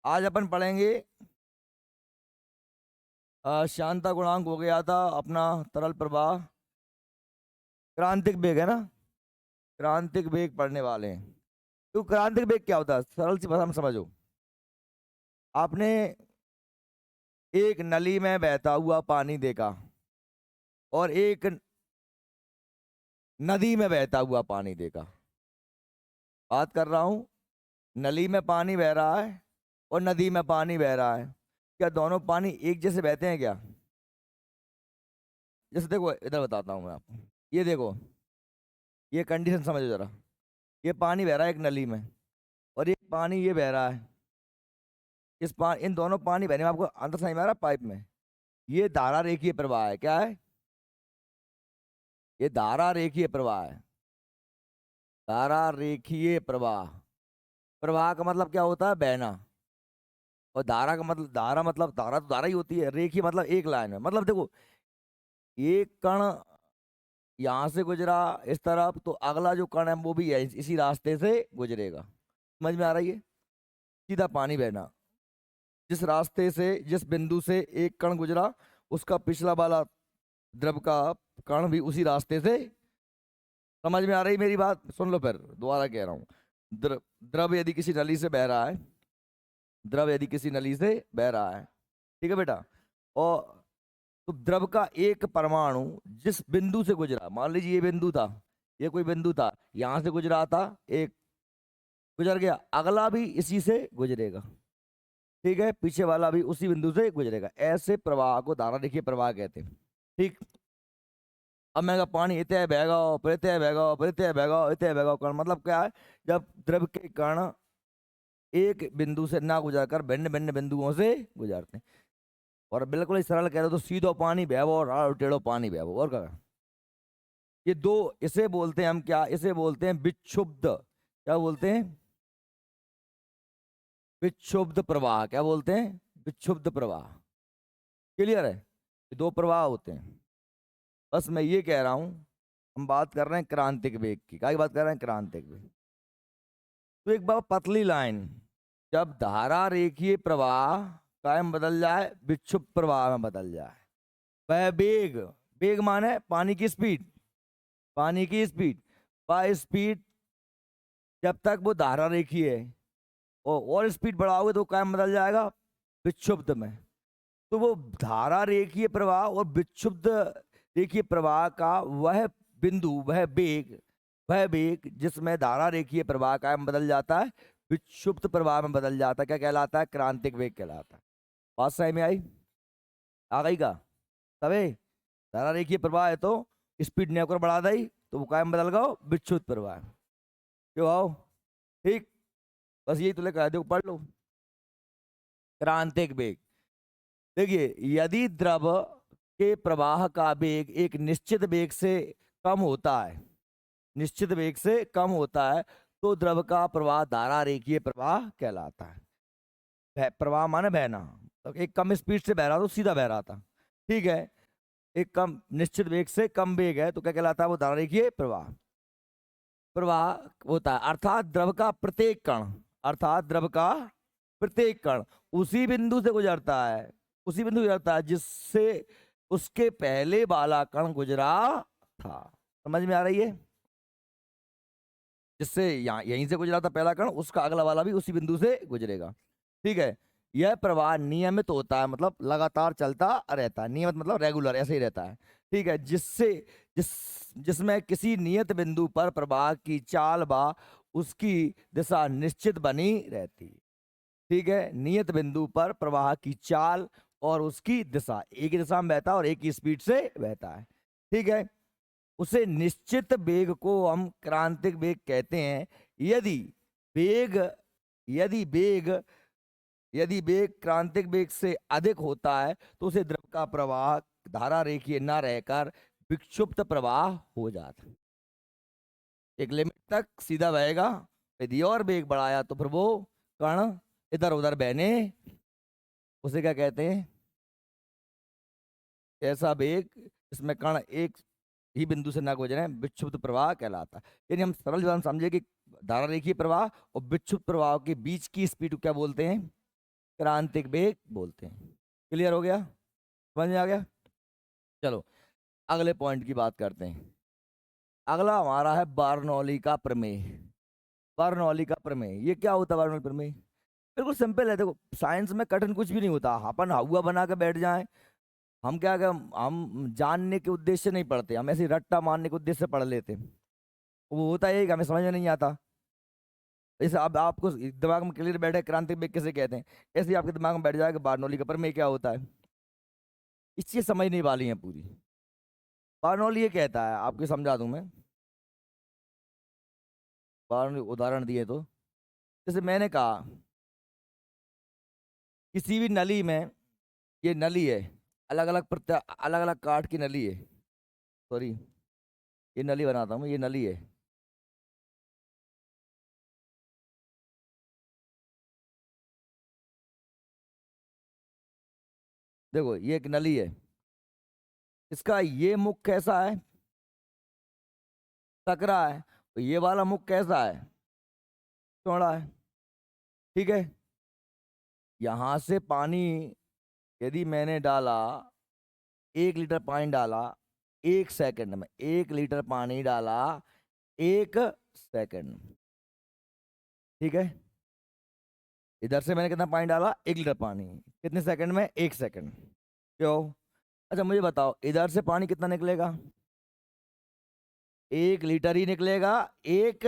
आज अपन पढ़ेंगे शांता गुणांक हो गया था अपना, तरल प्रवाह, क्रांतिक वेग है ना। क्रांतिक वेग पढ़ने वाले हैं। तो क्रांतिक वेग क्या होता है, सरल सी भाषा में समझो। आपने एक नली में बहता हुआ पानी देखा और एक नदी में बहता हुआ पानी देखा। बात कर रहा हूं, नली में पानी बह रहा है और नदी में पानी बह रहा है। क्या दोनों पानी एक जैसे बहते हैं क्या? जैसे देखो, इधर बताता हूँ मैं आपको। ये देखो, ये कंडीशन समझो जरा। ये पानी बह रहा है एक नली में और ये पानी ये बह रहा है। इन दोनों पानी बहने में आपको अंतर समझ में आ रहा है? पाइप में ये धारा रेखीय प्रवाह है। क्या है? ये धारा रेखीय प्रवाह है। धारा रेखीय प्रवाह। प्रवाह का मतलब क्या होता है? बहना। और धारा का मतलब, धारा तो धारा ही होती है। रेखीय मतलब एक लाइन में। मतलब देखो, एक कण यहाँ से गुजरा इस तरफ, तो अगला जो कण है वो भी है इसी रास्ते से गुजरेगा। समझ में आ रही है? सीधा पानी बहना, जिस रास्ते से, जिस बिंदु से एक कण गुजरा, उसका पिछला वाला द्रव का कण भी उसी रास्ते से। समझ में आ रही मेरी बात? सुन लो फिर, दोबारा कह रहा हूँ। द्रव यदि किसी नली से बह रहा है, द्रव यदि किसी नली से बह रहा है, ठीक है बेटा, और तो द्रव का एक परमाणु जिस बिंदु से गुजरा, मान लीजिए ये बिंदु था, ये कोई बिंदु था, यहां से गुजरा था, एक गुजर गया, अगला भी इसी से गुजरेगा। ठीक है, पीछे वाला भी उसी बिंदु से गुजरेगा। ऐसे प्रवाह को धारा रेखीय प्रवाह कहते हैं। ठीक। अब मैं पानी इतने बहेगा, फिर इतने बहेगा, फिर इतने बहेगा, इतने बहेगा, कण मतलब क्या है? जब द्रव के कण एक बिंदु से ना गुजर कर भिन्न भिन्न बिंदुओं से गुजरते हैं। और बिल्कुल ही सरल कह रहे हो तो सीधो पानी बहवो और टेढ़ो पानी बहवो। और क्या? ये दो, इसे बोलते हैं हम क्या? इसे बोलते हैं विक्षुब्ध। क्या बोलते हैं? विक्षुब्ध प्रवाह। क्या बोलते हैं? विक्षुब्ध प्रवाह। क्लियर है? ये दो प्रवाह होते हैं। बस मैं ये कह रहा हूं, हम बात कर रहे हैं क्रांतिक वेग की। क्या की बात कर रहे हैं? क्रांतिक वेग। तो एक बार पतली लाइन, जब धारा रेखीय प्रवाह कायम बदल जाए, विक्षुब्ध प्रवाह में बदल जाए, वह वेग, वेग माने पानी की स्पीड, पानी की स्पीड, वह स्पीड जब तक वो धारा रेखीय है, और स्पीड बढ़ाओगे तो कायम बदल जाएगा विक्षुब्ध में। तो वो धारा रेखीय प्रवाह और विक्षुब्ध रेखीय प्रवाह का वह बिंदु, वह वेग जिसमें धारा रेखीय प्रवाह कायम बदल जाता है, विक्षुब्ध प्रवाह में बदल जाता है, क्या कहलाता है? क्रांतिक वेग कहलाता है। बात सही में आई? आ गई का? तबे धारा रेखीय प्रवाह है तो स्पीड ने होकर बढ़ा दी, तो वो कायम बदल गया विक्षुब्ध प्रवाह। क्यों आओ? ठीक। बस यही तो लेकर दो, पढ़ लो। क्रांतिक वेग। देखिए, यदि द्रव के प्रवाह का वेग एक निश्चित वेग से कम होता है, निश्चित वेग से कम होता है, तो द्रव का प्रवाह धारा रेखीय प्रवाह कहलाता है। प्रवाह माने बहना। तो एक कम स्पीड से बह रहा था तो सीधा बह रहा था, ठीक है। एक कम निश्चित वेग से कम वेग है तो क्या कहलाता है? वो धारा रेखीय प्रवाह। प्रवाह होता है, अर्थात द्रव का प्रत्येक कण, अर्थात द्रव का प्रत्येक कण उसी बिंदु से गुजरता है, उसी बिंदु से गुजरता है जिससे उसके पहले वाला कण गुजरा था। समझ में आ रही है? जिससे यहाँ यहीं से गुजरा था पहला कण, उसका अगला वाला भी उसी बिंदु से गुजरेगा। ठीक है। यह प्रवाह नियमित होता है, मतलब लगातार चलता रहता है। नियमित मतलब रेगुलर, ऐसे ही रहता है। ठीक है। जिस जिसमें किसी नियत बिंदु पर प्रवाह की चाल व उसकी दिशा निश्चित बनी रहती है। ठीक है। नियत बिंदु पर प्रवाह की चाल और उसकी दिशा, एक ही दिशा में बहता है और एक ही स्पीड से बहता है। ठीक है। उसे निश्चित वेग को हम क्रांतिक वेग कहते हैं। यदि वेग यदि वेग यदि वेग क्रांतिक वेग से अधिक होता है तो उसे द्रव का प्रवाह धारा रेखीय न रहकर विक्षुब्ध प्रवाह हो जाता है। एक लिमिट तक सीधा बहेगा, यदि और वेग बढ़ाया तो फिर वो कण इधर उधर बहने, उसे क्या कहते हैं? ऐसा वेग इसमें कण एक ही बिंदु से ना गुजरे, विक्षुब्ध प्रवाह कहलाता है। यानी हम सरल जबान समझे कि धारा रेखीय प्रवाह और विक्षुब्ध प्रवाह के बीच की स्पीड को क्या बोलते हैं? क्रांतिक वेग बोलते हैं। क्लियर हो गया, समझ में आ गया? चलो अगले पॉइंट की बात करते हैं। अगला हमारा है बर्नौली का प्रमेय। बर्नौली का प्रमेय, ये क्या होता है बर्नौली प्रमेय? बिल्कुल सिंपल है, देखो साइंस में कठिन कुछ भी नहीं होता। अपन हुआ बना के बैठ जाएं, हम क्या क्या हम जानने के उद्देश्य से नहीं पढ़ते, हम ऐसे ही रट्टा मारने के उद्देश्य से पढ़ लेते हैं। वो होता है कि हमें समझ में नहीं आता। जैसे अब आपको दिमाग में क्लियर बैठे क्रांतिक वेग किसे कहते हैं, ऐसे ही आपके दिमाग में बैठ जाएगा बर्नौली का प्रमेय क्या होता है। इस चीज समझने वाली है पूरी। बर्नौली ये कहता है, आपको समझा दूं मैं। बर्नौली उदाहरण दिए तो, जैसे मैंने कहा किसी भी नली में, ये नली है, अलग अलग अलग अलग काठ की नली है, सॉरी ये नली बनाता हूँ, ये नली है। देखो ये एक नली है, इसका ये मुख कैसा है, सकरा है। तो ये वाला मुख कैसा है, चौड़ा है। ठीक है, यहां से पानी यदि मैंने डाला, 1 लीटर पानी डाला 1 सेकंड में, 1 लीटर पानी डाला 1 सेकंड में। ठीक है, इधर से मैंने कितना पानी डाला, 1 लीटर पानी, कितने सेकंड में, 1 सेकंड। क्यों? अच्छा मुझे बताओ, इधर से पानी कितना निकलेगा, 1 लीटर ही निकलेगा, एक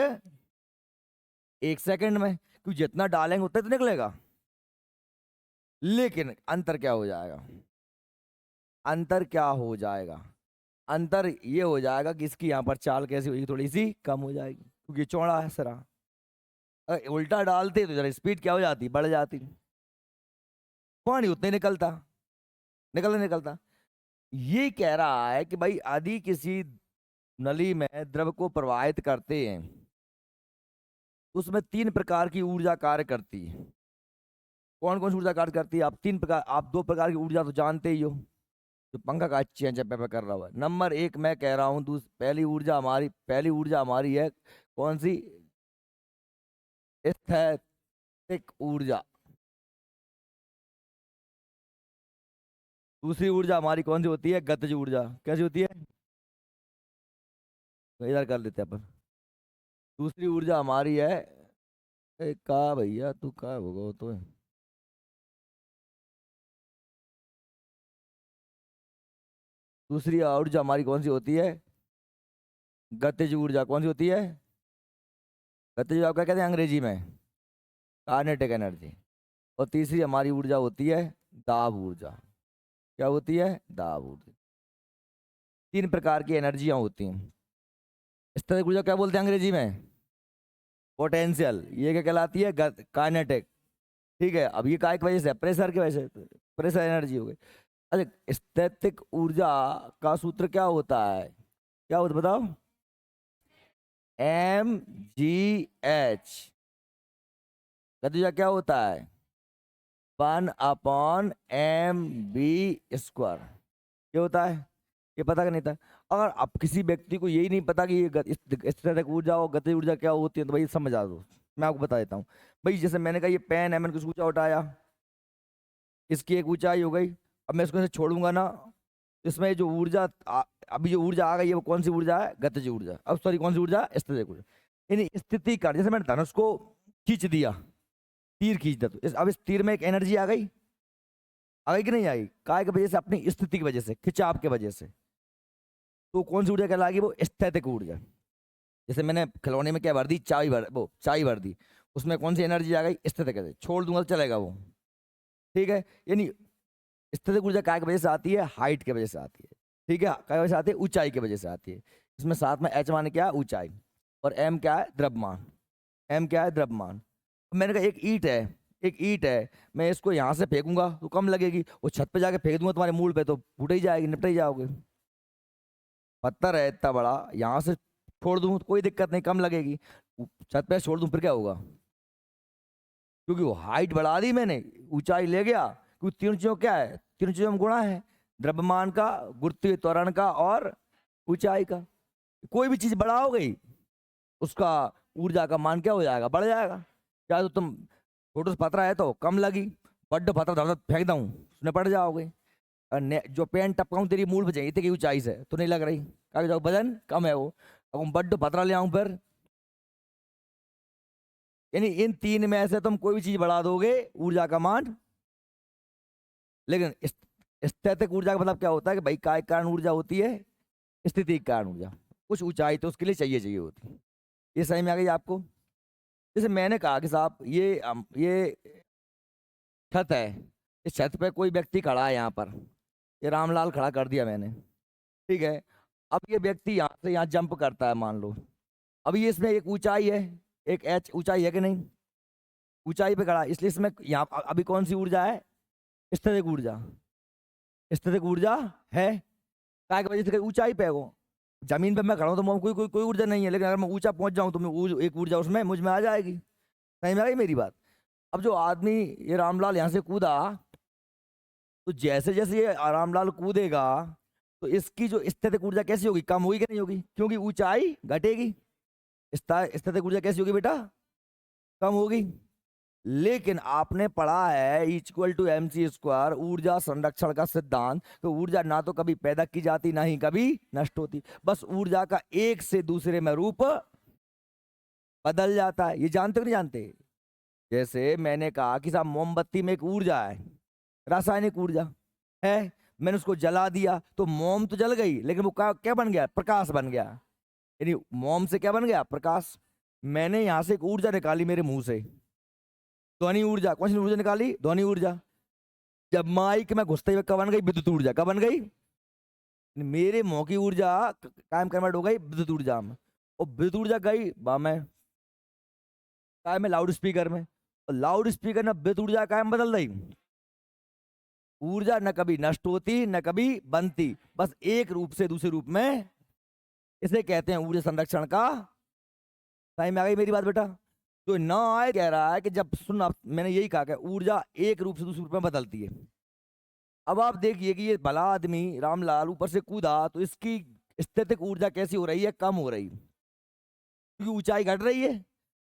1 सेकंड में, क्योंकि जितना डालेंगे उतना तो निकलेगा। लेकिन अंतर क्या हो जाएगा, अंतर क्या हो जाएगा, अंतर ये हो जाएगा कि इसकी यहाँ पर चाल कैसी होगी, थोड़ी सी कम हो जाएगी, क्योंकि चौड़ा है सरा। अगर उल्टा डालते तो जरा स्पीड क्या हो जाती, बढ़ जाती, पानी उतना ही निकलता, निकलता। ये कह रहा है कि भाई यदि किसी नली में द्रव को प्रवाहित करते हैं, उसमें 3 प्रकार की ऊर्जा कार्य करती है। कौन कौन सी ऊर्जा कार्य करती है? आप 3 प्रकार, आप 2 प्रकार की ऊर्जा तो जानते ही हो, जो पंखा का चेंज पे कर रहा हुआ है। नंबर 1 मैं कह रहा हूँ, पहली ऊर्जा हमारी है कौन सी, स्थैतिक ऊर्जा। दूसरी ऊर्जा हमारी कौन सी होती है, गतिज ऊर्जा। कैसी होती है, तो इधर कर लेते हैं अपन। दूसरी ऊर्जा हमारी है, का भैया तू का होगा वो तो, दूसरी ऊर्जा हमारी कौन सी होती है, गतिज ऊर्जा। कौन सी होती है, गतिज ऊर्जा क्या कहते हैं अंग्रेजी में, काइनेटिक एनर्जी। और तीसरी हमारी ऊर्जा होती है दाब ऊर्जा। क्या होती है, दाब ऊर्जा। 3 प्रकार की एनर्जियां होती हैं। स्थैतिक ऊर्जा क्या बोलते हैं अंग्रेजी में, पोटेंशियल। ये क्या कहलाती है, काइनेटिक। ठीक है, अब ये काय की वजह से, प्रेशर की वजह से, प्रेशर एनर्जी हो गई। अच्छा स्थैतिक ऊर्जा का सूत्र क्या होता है, क्या होता है बताओ, mgh। गतिज ऊर्जा क्या होता है, 1/m/v²। ये होता है, ये पता का नहीं था। अगर अब किसी व्यक्ति को यही नहीं पता कि ये स्थैतिक ऊर्जा और गतिज ऊर्जा क्या होती है, तो भाई समझा दो, मैं आपको बता देता हूँ। भाई जैसे मैंने कहा ये पेन है, मैंने कुछ ऊंचा उठाया, इसकी एक ऊंचाई हो गई। अब मैं इसको ऐसे छोड़ूंगा ना, इसमें जो ऊर्जा अभी जो ऊर्जा आ गई है वो कौन सी ऊर्जा है, गतिज ऊर्जा। अब सॉरी कौन सी ऊर्जा, स्थैतिक ऊर्जा। यानी स्थिति कार्य, जैसे मैंने धनुष को खींच दिया, तीर खींच दिया, तो अब इस तीर में एक एनर्जी आ गई कि नहीं आई, काय की वजह से, अपनी स्थिति की वजह से, खिंचाव की वजह से। तो कौन सी ऊर्जा कहलाएगी, वो स्थैतिक ऊर्जा। जैसे मैंने खिलौने में क्या भर दी, चाय भर दी, उसमें कौन सी एनर्जी आ गई, स्थैतिक एनर्जी। छोड़ दूंगा तो चलेगा वो। ठीक है, यानी स्थैतिक ऊर्जा काय की वजह से आती है, हाइट की वजह से आती है। ठीक है, काय वजह से आती है, ऊंचाई की वजह से आती है। इसमें साथ में एच माने क्या है, ऊंचाई, और एम क्या है, द्रव्यमान। एम क्या है, द्रव्यमान। मैंने कहा एक ईंट है, एक ईंट है, मैं इसको यहाँ से फेंकूंगा तो कम लगेगी, वो छत पे जाके फेंक दूंगा तुम्हारे मूल पे तो फूट ही जाएगी, निपट ही जाओगे। पत्थर है इतना बड़ा, यहाँ से छोड़ दूँ तो कोई दिक्कत नहीं, कम लगेगी। छत पे छोड़ दूँ फिर क्या होगा, क्योंकि वो हाइट बढ़ा दी मैंने, ऊंचाई ले गया। क्योंकि तीनों चीजों क्या है, तीनों चीजों में गुणा है, द्रव्यमान का, गुरुत्वीय त्वरण का, और ऊंचाई का। कोई भी चीज बड़ा हो गई, उसका ऊर्जा का मान क्या हो जाएगा, बढ़ जाएगा। चाहे तो तुम छोटू से पतरा है तो कम लगी, बड्ड पत्थर धर फेंक दूँ उसमें पड़ जाओगे। जो पेन टपकाऊँ तेरी मूड पे चाहिए इतनी ऊंचाई से तो नहीं लग रही, कहा जाओ वजन कम है वो, अब बड्ड पतरा ले आऊं फिर। यानी इन तीन में से तुम कोई भी चीज बढ़ा दोगे ऊर्जा का मान। लेकिन स्थैतिक ऊर्जा का मतलब क्या होता है कि भाई काय के कारण ऊर्जा होती है, स्थिति के कारण ऊर्जा, कुछ ऊंचाई तो उसके लिए चाहिए चाहिए होती है। ये सही में आ गई आपको। जैसे मैंने कहा कि साहब ये छत है, इस छत पे कोई व्यक्ति खड़ा है यहाँ पर, ये रामलाल खड़ा कर दिया मैंने, ठीक है। अब ये व्यक्ति यहाँ से यहाँ जंप करता है मान लो, अब ये इसमें एक ऊंचाई है, एक एच ऊंचाई है कि नहीं, ऊंचाई पे खड़ा है, इसलिए इसमें यहाँ अभी कौन सी ऊर्जा है, स्थैतिक ऊर्जा। स्थैतिक ऊर्जा है काय की वजह से, ऊंचाई पे है वो। जमीन पे मैं खड़ा हूँ तो कोई ऊर्जा नहीं है, लेकिन अगर मैं ऊंचा पहुंच जाऊँ तो एक ऊर्जा उसमें मुझ में आ जाएगी। सही में आ गई मेरी बात। अब जो आदमी ये रामलाल यहाँ से कूदा, तो जैसे जैसे ये रामलाल कूदेगा तो इसकी जो स्थैतिक ऊर्जा कैसी होगी, कम होगी कि नहीं होगी, क्योंकि ऊंचाई घटेगी। स्थैतिक ऊर्जा कैसी होगी बेटा, कम होगी। लेकिन आपने पढ़ा है इक्वल टू mc², ऊर्जा संरक्षण का सिद्धांत, तो ऊर्जा ना तो कभी पैदा की जाती ना ही कभी नष्ट होती, बस ऊर्जा का एक से दूसरे में रूप बदल जाता है। ये जानते हो नहीं जानते। जैसे मैंने कहा कि साहब मोमबत्ती में एक ऊर्जा है, रासायनिक ऊर्जा है, मैंने उसको जला दिया तो मोम तो जल गई, लेकिन वो क्या बन गया, प्रकाश बन गया। यानी मोम से क्या बन गया, प्रकाश। मैंने यहां से एक ऊर्जा निकाली मेरे मुंह से, ध्वनि ऊर्जा। कौन सी ऊर्जा निकाली, ध्वनि ऊर्जा। जब माइक में घुसते हुए कब बन गई, विद्युत ऊर्जा। कब बन गई, मेरे मुंह की ऊर्जा कायम कन्वर्ट हो गई विद्युत ऊर्जा में, और विद्युत ऊर्जा गई में काय में, लाउड स्पीकर में, और लाउड स्पीकर ने विद्युत ऊर्जा कायम बदल दी। ऊर्जा न कभी नष्ट होती न कभी बनती, बस एक रूप से दूसरे रूप में, इसे कहते हैं ऊर्जा संरक्षण का। सही में आ गई मेरी बात बेटा। जो ना आए कह रहा है कि जब सुन मैंने यही कहा कि ऊर्जा एक रूप से दूसरे रूप में बदलती है। अब आप देखिए कि ये भला आदमी रामलाल ऊपर से कूदा तो इसकी स्थैतिक ऊर्जा कैसी हो रही है, कम हो रही, क्योंकि ऊंचाई घट रही है।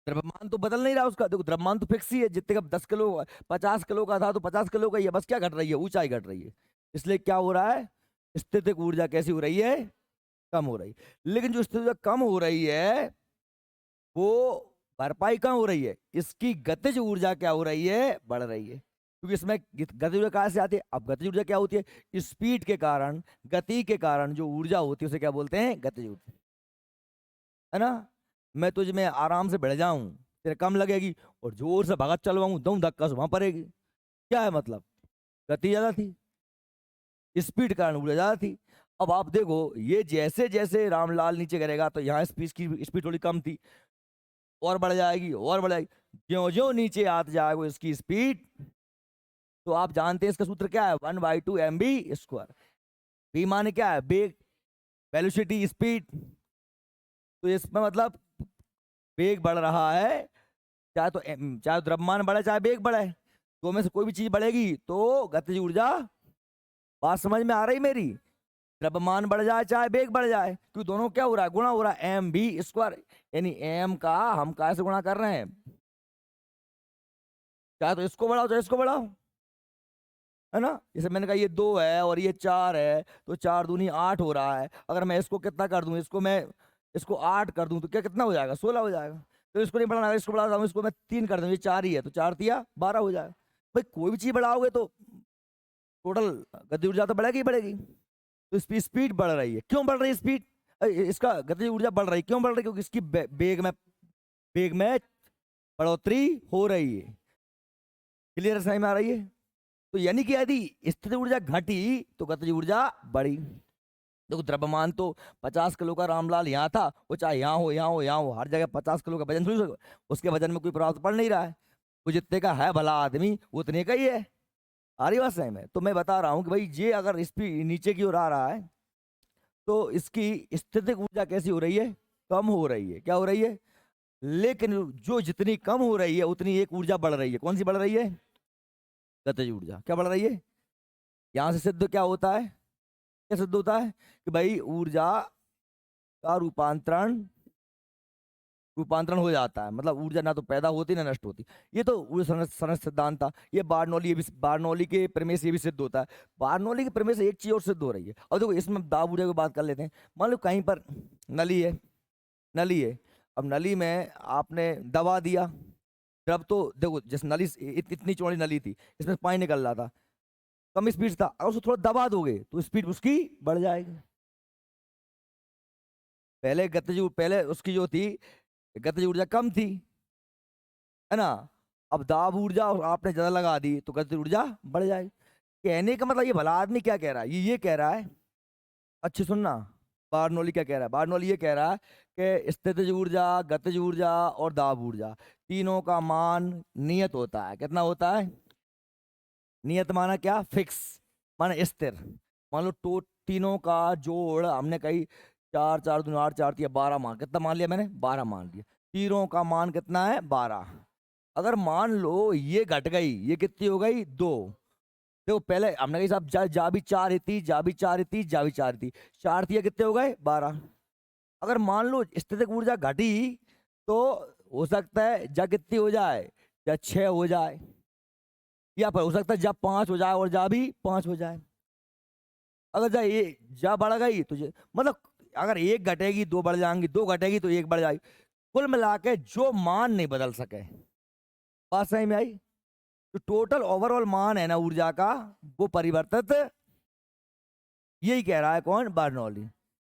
द्रव्यमान तो बदल नहीं रहा उसका, देखो द्रव्यमान तो फिक्स ही है, जितने का 10 किलो 50 किलो का था तो 50 किलो का ही है, बस क्या घट रही है, ऊंचाई घट रही है। इसलिए क्या हो रहा है, स्थैतिक ऊर्जा कैसी हो रही है, कम हो रही। लेकिन जो स्थिति ऊर्जा कम हो रही है वो भरपाई कहाँ हो रही है, इसकी गतिज ऊर्जा क्या हो रही है, बढ़ रही है। क्योंकि इसमें गतिज ऊर्जा कहाँ से आती है, अब गतिज ऊर्जा क्या होती है, स्पीड के कारण, गति के कारण जो ऊर्जा होती है उसे क्या बोलते हैं, गतिज ऊर्जा, है ना। मैं तुझ में आराम से बढ़ जाऊं तेरे कम लगेगी, और जोर से भगत चलवाऊं दम धक्का से वहां पड़ेगी। क्या है मतलब, गति ज्यादा थी, स्पीड के कारण ऊर्जा ज्यादा थी। अब आप देखो ये जैसे जैसे रामलाल नीचे करेगा तो यहाँ स्पीड की स्पीड थोड़ी कम थी, और बढ़ जाएगी और बढ़ जाएगी, ज्यो ज्यो नीचे आते जाएगा इसकी स्पीड। तो आप जानते हैं इसका सूत्र क्या है, 1/2 mv²। v माने क्या है, वेग, वेलोसिटी, स्पीड। तो इसमें मतलब वेग बढ़ रहा है, चाहे द्रव्यमान बढ़े चाहे वेग बढ़े, तो में से कोई भी चीज बढ़ेगी तो गतिज ऊर्जा। बात समझ में आ रही मेरी, द्रव्यमान बढ़ जाए चाहे वेग बढ़ जाए, क्योंकि दोनों क्या हो रहा है, गुणा हो रहा है, mv²। यानी m का हम कैसे गुणा कर रहे हैं, चाहे तो इसको बढ़ाओ चाहे इसको बढ़ाओ, है ना। जैसे मैंने कहा ये 2 है और ये 4 है, तो 4 दूनी 8 हो रहा है। अगर मैं इसको कितना कर दूं, इसको 8 कर दूं तो क्या कितना हो जाएगा, 16 हो जाएगा। तो इसको नहीं बढ़ाना, इसको बढ़ा दूं, इसको मैं 3 कर दूं, ये 4 ही है, तो 4 तिया 12 हो जाएगा। भाई कोई भी चीज बढ़ाओगे तो टोटल गति ऊर्जा तो बढ़ेगी ही बढ़ेगी। तो इसकी स्पीड बढ़ रही है, क्यों बढ़ रही है स्पीड, इसका गति ऊर्जा बढ़ रही है, क्यों बढ़ रही है, क्योंकि इसकी वेग में बढ़ोतरी हो रही है। क्लियर, समझ में आ रही है। तो यानी कि यदि स्थितिज ऊर्जा घटी तो गतिज ऊर्जा बढ़ी। देखो द्रव्यमान तो 50 किलो का रामलाल यहाँ था, वो चाहे यहाँ हो यहाँ हो यहाँ हो, हर जगह 50 किलो का वजन थोड़ी, उसके वजन में कोई प्रभाव तो पड़ नहीं रहा है। वो जितने का है भला आदमी वो उतने का ही है। आ रही बात सही में। तो मैं बता रहा हूँ कि भाई ये अगर स्पीड नीचे की ओर आ रहा है तो इसकी स्थितिक ऊर्जा कैसी हो रही है, कम हो रही है। क्या हो रही है, लेकिन जो जितनी कम हो रही है उतनी एक ऊर्जा बढ़ रही है। कौन सी बढ़ रही है, गतिज ऊर्जा। क्या बढ़ रही है, यहां से सिद्ध क्या होता है, क्या सिद्ध होता है कि भाई ऊर्जा का रूपांतरण रूपांतरण हो जाता है, मतलब ऊर्जा ना तो पैदा होती ना नष्ट होती। ये तो ऊर्जा संरक्षण सिद्धांत था। ये बार्नौली, ये भी बार्नौली के प्रमेय से ये भी सिद्ध होता है। बार्नौली के प्रमेय से एक चीज और सिद्ध हो रही है। और देखो इसमें दाब ऊर्जा की बात कर लेते हैं। मान लो कहीं पर नली है, नली है, अब नली में आपने दबा दिया द्रव, तो देखो जिस नली इतनी चौड़ी नली थी, इसमें पानी निकल रहा था, कम स्पीड था, अगर उसको थोड़ा दबा दोगे तो स्पीड उसकी बढ़ जाएगी। पहले उसकी जो थी गतिज ऊर्जा कम थी, है ना। अब दाब ऊर्जा और आपने ज्यादा लगा दी तो गतिज ऊर्जा बढ़ जाएगी। कहने का मतलब ये भला आदमी क्या कह रहा है, ये कह रहा है, अच्छी सुनना, बारनौली क्या कह रहा है। बारनौली ये कह रहा है कि स्थितिज ऊर्जा, गतिज ऊर्जा और दाब ऊर्जा तीनों का मान नियत होता है। कितना होता है? नियत माना क्या? फिक्स, माना स्थिर। मान लो तो तीनों का जोड़ हमने कही 4 4 दूनी 8, 4 3 12 मान, कितना मान लिया मैंने? 12 मान लिया। तीनों का मान कितना है? 12। अगर मान लो ये घट गई, ये कितनी हो गई? 2। देखो पहले हमने कही साहब जा भी 4 ही थी, जा भी 4 ही थी, जा भी 4 थी, 4 थी, कितने हो गए? 12। अगर मान लो स्थितिक ऊर्जा घटी तो हो सकता है जा कितनी हो जाए? या 6 हो जाए, या फिर हो सकता है जा 5 हो जाए और जा भी 5 हो जाए। अगर जा बढ़ गई तो मतलब अगर एक घटेगी दो बढ़ जाएंगी, दो घटेगी तो एक बढ़ जाएगी। कुल मिला के जो मान नहीं बदल सके। बात सही में आई? जो टोटल ओवरऑल मान है ना ऊर्जा का, वो परिवर्तित, यही कह रहा है कौन? बार्नौली।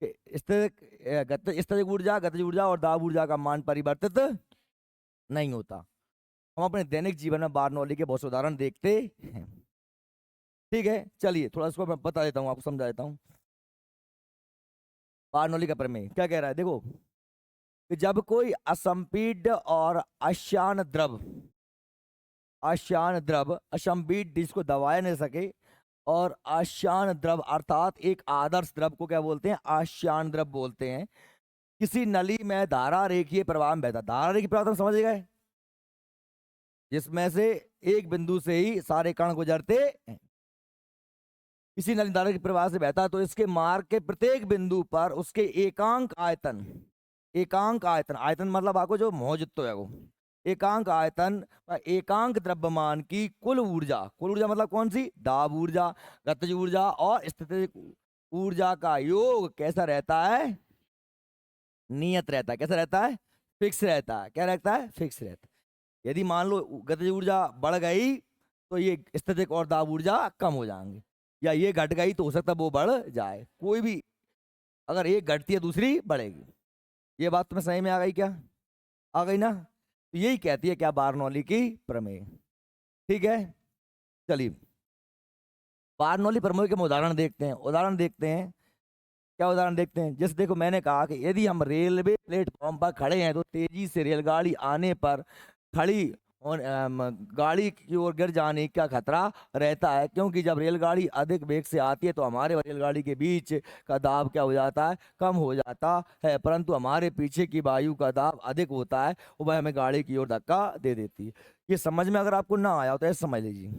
स्थितिक ऊर्जा, गतिज ऊर्जा और दाब ऊर्जा का मान परिवर्तित नहीं होता। हम अपने दैनिक जीवन में बार्नौली के बहुत से उदाहरण देखते हैं। ठीक है, चलिए थोड़ा इसको मैं बता देता हूँ, आपको समझा देता हूँ। बार्नौली का प्रमेय क्या कह रहा है, देखो कि जब कोई असंपीड्य और असंपीड्य जिसको दबाया नहीं सके, और आश्यान द्रव अर्थात एक आदर्श द्रव को क्या बोलते हैं? आश्यान द्रव बोलते हैं। किसी नली में धारा रेखीय प्रवाह में बहता, धारा रेखीय प्रवाह तो समझ गए, जिसमें से एक बिंदु से ही सारे कण गुजरते हैं। किसी नली धारा के प्रवाह से बहता है तो इसके मार्ग के प्रत्येक बिंदु पर उसके एकांक आयतन, आयतन मतलब आपको जो मौजूद है वो एकांक आयतन, एकांक द्रव्यमान की कुल ऊर्जा मतलब कौन सी? दाब ऊर्जा, गतिज ऊर्जा और स्थितिज ऊर्जा का योग कैसा रहता है? नियत रहता है। कैसा रहता है? फिक्स रहता है। क्या रहता है? फिक्स रहता है। यदि मान लो गतिज ऊर्जा बढ़ गई तो ये स्थितिक और दाब ऊर्जा कम हो जाएंगे, या ये घट गई तो हो सकता है वो बढ़ जाए। कोई भी, अगर एक घटती है दूसरी बढ़ेगी। ये बात तुम्हें समझ में आ गई क्या? आ गई ना? तो यही कहती है क्या? बार्नौली की प्रमेय। ठीक है, चलिए बार्नौली प्रमेय के उदाहरण देखते हैं। क्या उदाहरण देखते हैं? जैसे देखो मैंने कहा कि यदि हम रेलवे प्लेटफॉर्म पर खड़े हैं तो तेजी से रेलगाड़ी आने पर खड़ी और गाड़ी की ओर गिर जाने का खतरा रहता है, क्योंकि जब रेलगाड़ी अधिक वेग से आती है तो हमारे और रेलगाड़ी के बीच का दाब क्या हो जाता है? कम हो जाता है। परंतु हमारे पीछे की वायु का दाब अधिक होता है, वह हमें गाड़ी की ओर धक्का दे देती है। ये समझ में अगर आपको ना आया हो तो ऐसे समझ लीजिए,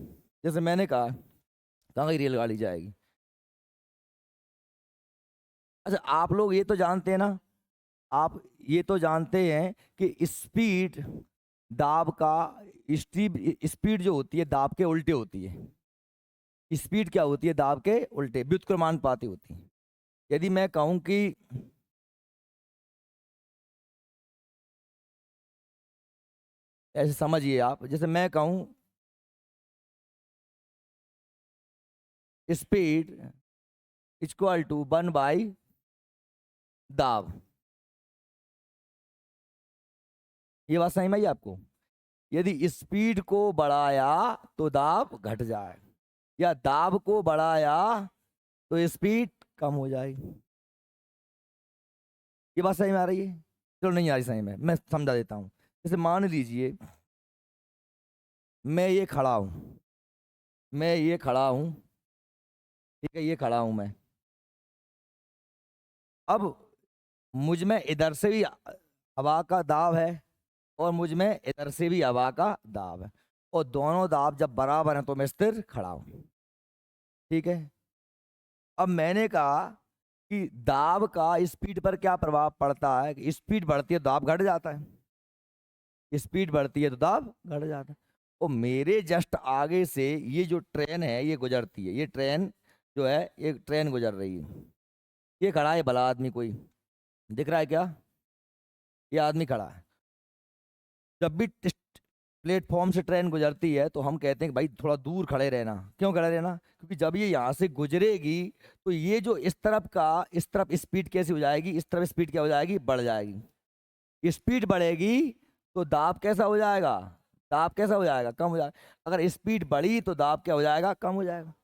जैसे मैंने कहा कहाँ की रेलगाड़ी जाएगी। अच्छा आप लोग ये तो जानते हैं ना, आप ये तो जानते हैं कि स्पीड दाब का, स्पीड जो होती है दाब के उल्टे होती है। स्पीड क्या होती है? दाब के उल्टे, व्युत्क्रमानुपाती होती है। यदि मैं कहूं कि ऐसे समझिए आप, जैसे मैं कहूं स्पीड इक्वल टू 1/दाब, ये बात समझ में आई आपको? यदि स्पीड को बढ़ाया तो दाब घट जाए, या दाब को बढ़ाया तो स्पीड कम हो जाएगी। ये बात सही में आ रही है? चलो नहीं आ रही सही में, मैं समझा देता हूँ। जैसे मान लीजिए मैं ये खड़ा हूँ, ठीक है, ये खड़ा हूँ मैं। अब मुझ में इधर से भी हवा का दाब है और मुझ में इधर से भी हवा का दाब है, और दोनों दाब जब बराबर हैं तो मैं स्थिर खड़ा हूँ। ठीक है, अब मैंने कहा कि दाब का स्पीड पर क्या प्रभाव पड़ता है? कि स्पीड बढ़ती है दाब घट जाता है। स्पीड बढ़ती है तो दाब घट जाता है। और मेरे जस्ट आगे से ये जो ट्रेन है ये गुजरती है, ये ट्रेन जो है ये ट्रेन गुजर रही है। ये खड़ा है भला आदमी, कोई दिख रहा है क्या? ये आदमी खड़ा है। जब भी प्लेटफॉर्म से ट्रेन गुजरती है तो हम कहते हैं कि भाई थोड़ा दूर खड़े रहना। क्यों खड़े रहना? क्योंकि जब ये यहाँ से गुजरेगी तो ये जो इस तरफ का, इस तरफ स्पीड कैसी हो जाएगी, इस तरफ स्पीड क्या हो जाएगी, बढ़ जाएगी। स्पीड बढ़ेगी तो दाब कैसा हो जाएगा, दाब कैसा हो जाएगा, कम हो जाएगा। अगर स्पीड बढ़ी तो दाब क्या हो जाएगा, कम हो जाएगा।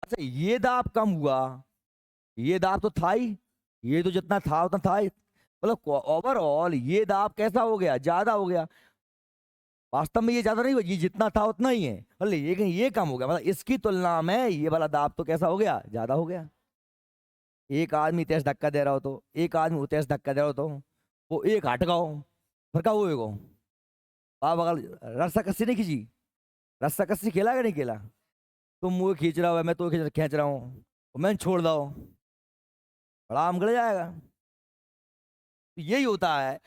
अच्छा ये दाब कम हुआ, ये दाब तो था ही, ये तो जितना था उतना था ही, मतलब ओवरऑल ये दाब कैसा हो गया, ज्यादा हो गया। वास्तव में ये ज्यादा नहीं हुआ, ये जितना था उतना ही है, लेकिन ये कम हो गया, मतलब इसकी तुलना में ये वाला दाब तो कैसा हो गया, ज्यादा हो गया। एक आदमी तेज धक्का दे रहा हो तो, एक आदमी तेज धक्का दे रहा हो तो वो एक हट गाओ फिर का हुएगा। आप अगर रस्सा कस्सी नहीं खींची, रस्सा कस्सी खेला कि नहीं खेला? तुम मुझे खींच रहा हो, मैं तो खींच खींच रहा हूँ, मैं छोड़ दो, बड़ा आम गड़ जाएगा। तो यही होता है,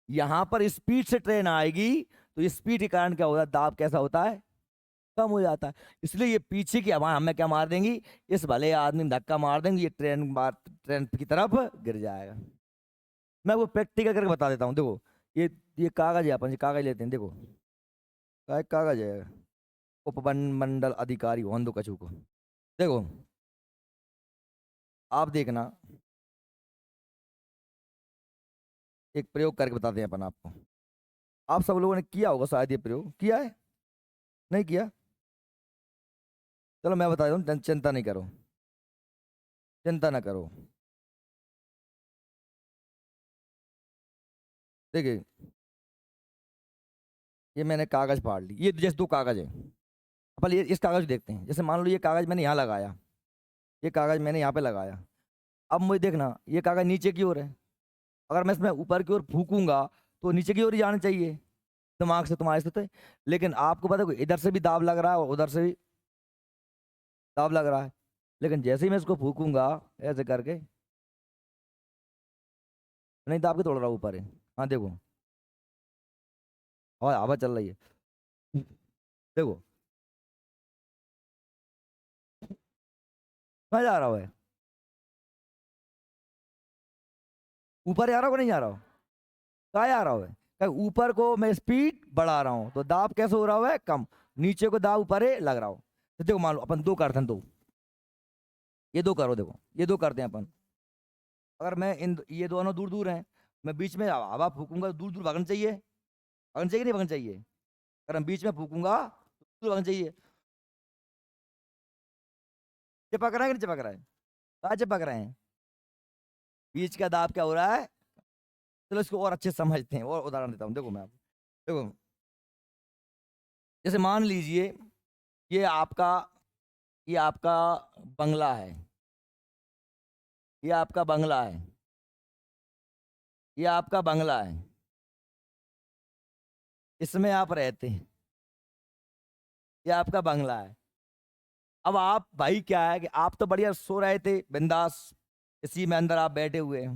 यहाँ पर स्पीड से ट्रेन आएगी तो स्पीड के कारण क्या होता है, दाब कैसा होता है, कम हो जाता है। इसलिए ये पीछे की हवा हमें क्या मार देंगी, इस भले आदमी में धक्का मार देंगे, ये ट्रेन की तरफ गिर जाएगा। मैं वो प्रैक्टिकल करके बता देता हूँ। देखो ये कागज है, अपन ये कागज लेते हैं, देखो कागज है, उपवन मंडल अधिकारी होंदो कछू को। देखो आप देखना, एक प्रयोग करके बताते हैं अपन आपको। आप सब लोगों ने किया होगा शायद, ये प्रयोग किया है, नहीं किया? चलो मैं बता दूँ, चिंता नहीं करो, चिंता ना करो। देखिए ये मैंने कागज फाड़ ली, ये जैसे दो कागज है, अपन ये इस कागज को देखते हैं। जैसे मान लो ये कागज मैंने यहाँ लगाया, ये कागज मैंने यहाँ पे लगाया। अब मुझे देखना ये कागज नीचे की ओर है, अगर मैं इसमें ऊपर की ओर फूकूंगा तो नीचे की ओर ही जाना चाहिए, दिमाग से तुम्हारे से तो। लेकिन आपको पता है इधर से भी दाब लग रहा है और उधर से भी दाब लग रहा है, लेकिन जैसे ही मैं इसको फूकूंगा ऐसे करके, नहीं दाब के तोड़ रहा हूँ ऊपर है। हाँ देखो, और हवा चल रही है, देखो कहाँ जा रहा है, ऊपर जा रहा हो कि नहीं जा रहा हो, कहाँ जा रहा है? ऊपर को मैं स्पीड बढ़ा रहा हूँ तो दाब कैसे हो रहा है, कम। नीचे को दाब ऊपर है लग रहा हो। तो देखो मान लो अपन दो करते हैं, दो, ये दो करो, देखो ये दो करते हैं अपन। अगर मैं ये दोनों दूर दूर हैं, मैं बीच में हवा फूकूंगा तो दूर दूर भागना चाहिए, भागना चाहिए कि नहीं भागना चाहिए? अगर हम बीच में फूकूंगा तो दूर भागना चाहिए। चिपक रहा है कि नहीं चिपक रहा है? कहाँ चिपक रहे हैं? बीच का दाब क्या हो रहा है? चलो इसको और अच्छे से समझते हैं, और उदाहरण देता हूँ। देखो मैं आपको, देखो जैसे मान लीजिए ये आपका, ये आपका बंगला है, ये आपका बंगला है, ये आपका बंगला है, इसमें आप रहते हैं, ये आपका बंगला है। अब आप भाई क्या है कि आप तो बढ़िया सो रहे थे बिंदास, इसी में अंदर आप बैठे हुए हैं,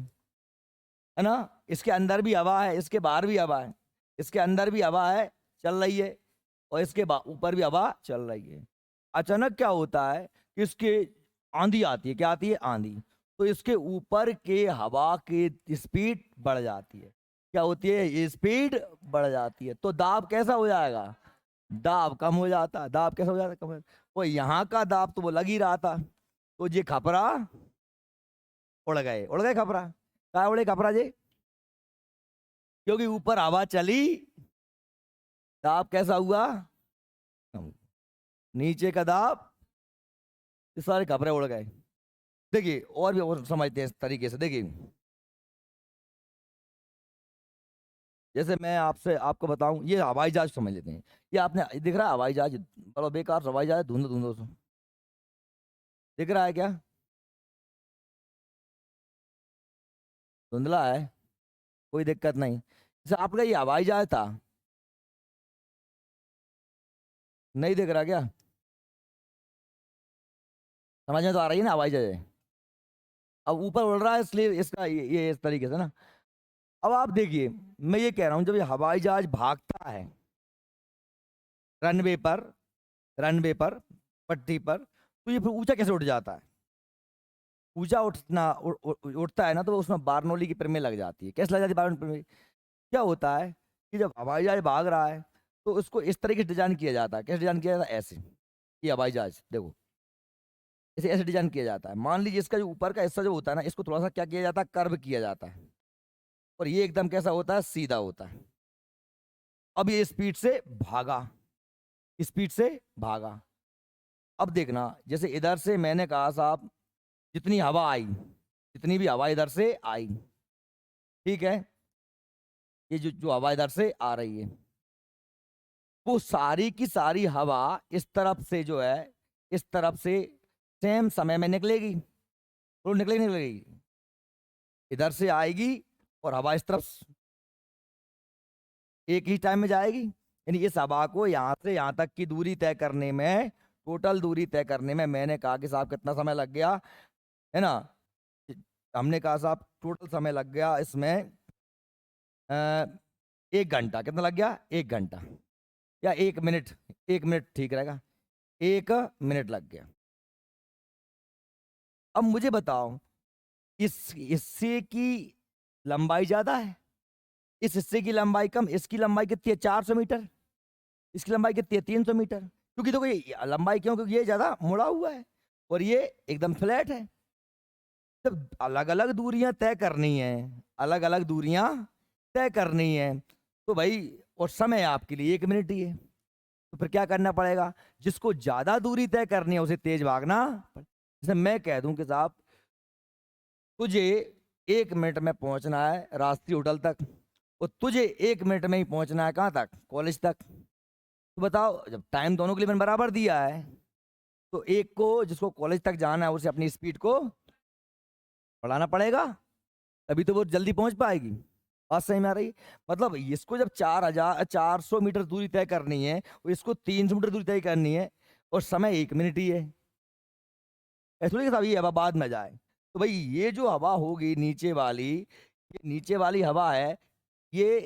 है ना? इसके अंदर भी हवा है, इसके बाहर भी हवा है, इसके अंदर भी हवा है चल रही है, और इसके ऊपर भी हवा चल रही है। अचानक क्या होता है कि इसके आंधी आती है, क्या आती है, आंधी। तो इसके ऊपर के हवा की स्पीड बढ़ जाती है, क्या होती है, ये स्पीड बढ़ जाती है, तो दाब कैसा हो जाएगा, दाब कम हो जाता है। दाब कैसा हो जाता है, कम हो जाता है। वो यहाँ का दाब तो वो लग ही रहा था, तो ये खपरा उड़ गए, उड़ गए खपरा, क्या उड़े खपरा जी? क्योंकि ऊपर हवा चली, दाब कैसा हुआ, कम। नीचे का दाब, ये सारे खपरे उड़ गए। देखिए और भी और समझते हैं इस तरीके से। देखिए जैसे मैं आपसे आपको बताऊं, ये हवाई जहाज समझ लेते हैं। ये आपने दिख रहा है हवाई जहाज, बड़ा बेकार सा हवाई जहाज, धुंध धुंध सा। दिख रहा है क्या? धुंधला है, कोई दिक्कत नहीं। जैसे आपका ये हवाई जहाज था, नहीं दिख रहा क्या? समझ में तो आ रही है ना, हवाई जहाज है। अब ऊपर उड़ रहा है इसलिए इसका ये इस तरीके से ना। अब आप देखिए, मैं ये कह रहा हूं जब ये हवाई जहाज भागता है रनवे पर, रनवे पर, पट्टी पर, तो ये फिर ऊंचा कैसे उठ जाता है? ऊंचा उठता है ना, तो उसमें बारनौली की प्रमेय लग जाती है। कैसे लग जाती है बारनौली की प्रमेय? क्या होता है कि जब हवाई जहाज भाग रहा है तो उसको इस तरीके से डिजाइन किया जाता है। कैसे डिजाइन किया जाता है? ऐसे, ये हवाई जहाज देखो, इसे ऐसे डिजाइन किया जाता है। मान लीजिए इसका जो ऊपर का हिस्सा जो होता है ना, इसको थोड़ा सा क्या किया जाता है, कर्व किया जाता है, और ये एकदम कैसा होता है, सीधा होता है। अब ये स्पीड से भागा, स्पीड से भागा। अब देखना, जैसे इधर से मैंने कहा साहब, जितनी हवा आई, जितनी भी हवा इधर से आई, ठीक है, ये जो जो हवा इधर से आ रही है, वो सारी की सारी हवा इस तरफ से जो है, इस तरफ से सेम समय में निकलेगी। तो निकलेगी, निकलेगी, इधर से आएगी और हवा इस तरफ एक ही टाइम में जाएगी। यानी इस हवा को यहाँ से यहाँ तक की दूरी तय करने में, टोटल दूरी तय करने में, मैंने कहा कि साहब कितना समय लग गया, है ना? हमने कहा साहब टोटल समय लग गया इसमें 1 घंटा। कितना लग गया? 1 घंटा, या 1 मिनट, 1 मिनट ठीक रहेगा, 1 मिनट लग गया। अब मुझे बताओ, इस हिस्से की लंबाई ज्यादा है, इस हिस्से की लंबाई कम। इसकी लंबाई कितनी है? 400 मीटर। इसकी लंबाई कितनी है? 300 मीटर। क्योंकि देखो ये लंबाई क्यों? क्योंकि ये ज्यादा मुड़ा हुआ है और ये एकदम फ्लैट है। जब अलग अलग दूरियां तय करनी है, अलग अलग दूरियां तय करनी है, तो भाई, और समय आपके लिए 1 मिनट ही है, तो फिर क्या करना पड़ेगा? जिसको ज्यादा दूरी तय करनी है उसे तेज भागना। जैसे मैं कह दूं कि साहब तुझे 1 मिनट में पहुंचना है राष्ट्रीय होटल तक, और तुझे 1 मिनट में ही पहुंचना है कहाँ तक? कॉलेज तक। तो बताओ, जब टाइम दोनों के लिए मैंने बराबर दिया है, तो एक को, जिसको कॉलेज तक जाना है, उसे अपनी स्पीड को बढ़ाना पड़ेगा, तभी तो वो जल्दी पहुंच पाएगी। बात सही में आ रही है? मतलब इसको जब 400 मीटर दूरी तय करनी है, और इसको 300 मीटर दूरी तय करनी है, और समय 1 मिनट ही है। ऐसा थोड़ी कि साहब ये हवा बाद में जाए। तो भाई ये जो हवा होगी नीचे वाली, ये नीचे वाली हवा है, ये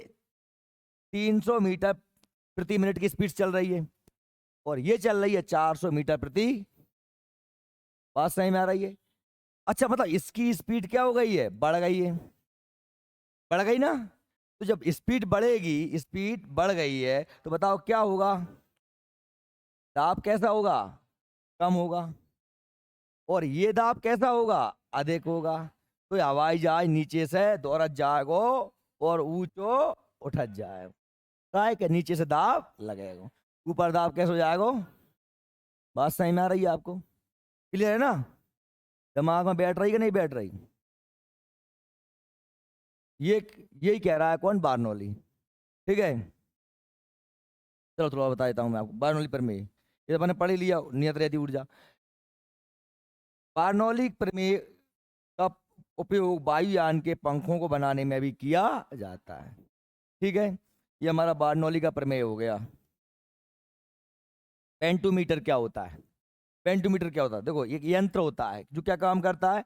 300 मीटर प्रति मिनट की स्पीड चल रही है, और ये चल रही है 400 मीटर प्रति। बात सही में आ रही है? अच्छा, मतलब इसकी स्पीड क्या हो गई है? बढ़ गई है, बढ़ गई ना? तो जब स्पीड बढ़ेगी, स्पीड बढ़ गई है, तो बताओ क्या होगा? दाब कैसा होगा? कम होगा। और ये दाब कैसा होगा? अधिक होगा। तो ये हवाई जहाज नीचे से दौड़त जाएगो और ऊंचो उठत जाएगो। काय के नीचे से दाब लगेगा, ऊपर दाब कैसे हो जाएगा? बात सही में आ रही है आपको? क्लियर है ना? दिमाग में बैठ रही कि नहीं बैठ रही? ये यही कह रहा है कौन? बारनौली। ठीक है, चलो थोड़ा बता देता हूँ मैं आपको बारनौली प्रमेय। ये तो मैंने पढ़ ही लिया, नियत रहती ऊर्जा। बारनौली प्रमेय का उपयोग वायुयान के पंखों को बनाने में भी किया जाता है। ठीक है, ये हमारा बारनौली का प्रमेय हो गया। पेंटोमीटर क्या होता है? पेंटोमीटर क्या होता है? देखो, एक यंत्र होता है जो क्या काम करता है।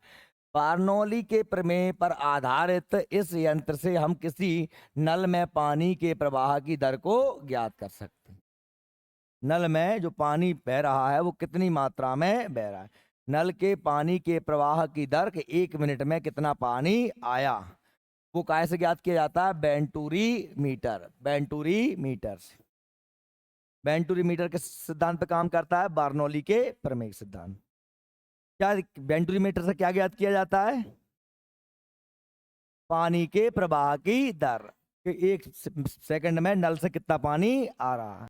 बारनौली के प्रमेय पर आधारित इस यंत्र से हम किसी नल में पानी के प्रवाह की दर को ज्ञात कर सकते हैं। नल में जो पानी बह रहा है वो कितनी मात्रा में बह रहा है, नल के पानी के प्रवाह की दर के 1 मिनट में कितना पानी आया, वो कैसे से ज्ञात किया जाता है? बेंटूरी मीटर। बेंटूरी मीटर से, बेंटूरी मीटर के सिद्धांत पे काम करता है बारनौली के प्रमेय सिद्धांत। क्या बेंटूरी मीटर से क्या ज्ञात किया जाता है? पानी के प्रवाह की दर, कि 1 सेकंड में नल से कितना पानी आ रहा है।